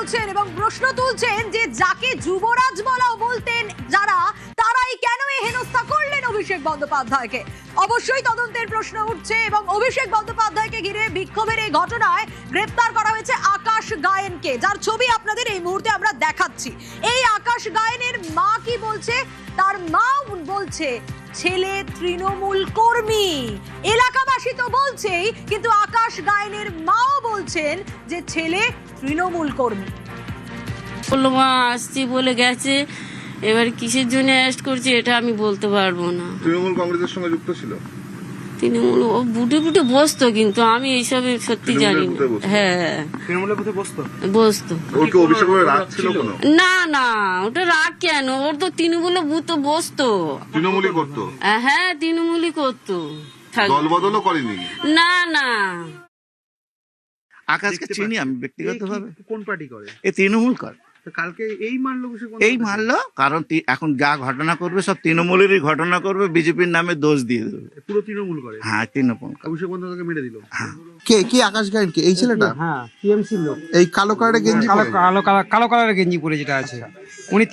বলছেন এবং প্রশ্ন তুলছেন যে যাকে যুবরাজ বলাও বলতেন যারা, তারাই কেন এই হেনস্থা করলেন অভিষেক বন্দ্যোপাধ্যায়কে। অবশ্যই তদন্তের প্রশ্ন উঠছে এবং অভিষেক বন্দ্যোপাধ্যায়কে ঘিরে বিক্ষোভের এই ঘটনায় গ্রেপ্তার করা হয়েছে আকাশ গায়েনকে, যার ছবি আপনাদের এই মুহূর্তে আমরা দেখাচ্ছি। এই আকাশ গায়েনের মা কি বলছে, তার মা বলছে ছেলে তৃণমূল কর্মী। এলাকাবাসী তো বলছেই, কিন্তু আকাশ গায়েনের মাও বলছেন যে ছেলে তৃণমূল কর্মী। বললো মা আসছি বলে গেছে, এবার কিসের জন্য অ্যারেস্ট করছে এটা আমি বলতে পারবো না। তৃণমূল কংগ্রেসের সঙ্গে যুক্ত ছিল? তৃণমূল ও বুটে বুটে বসতো, কিন্তু আমি এইসব সত্যি জানি না। হ্যাঁ তৃণমূলের বুথে বসতো। ওর কি অভিষেক করে রাগ ছিল কোনো? না না, ওটা রাগ কেন, ওর তো তৃণমূলে বুথে বসতো। তৃণমূলই করতো? হ্যাঁ তৃণমূলই করতো। দল বদলও করেনি? না না। আকাশকে চিনি আমি ব্যক্তিগতভাবে। কোন পার্টি করে? এই তৃণমূল করে। তো কালকে এই মারলো এই মারলো কারণ এখন যা ঘটনা করবে সব তৃণমূলেরই ঘটনা করবে, বিজেপির নামে দোষ দিয়ে দেবে। পুরো তৃণমূল করে? হ্যাঁ তৃণমূল। অভিষেক বন্দ্যোপাধ্যায়কে মেরে দিল। হ্যাঁ। কে কি আকাশ গায়েন কে? এই ছেলেটা? হ্যাঁ টিএমসির লোক। এই কালো কালারের গেঞ্জি পরে? কালো কালারের গেঞ্জি পরে যেটা আছে উনি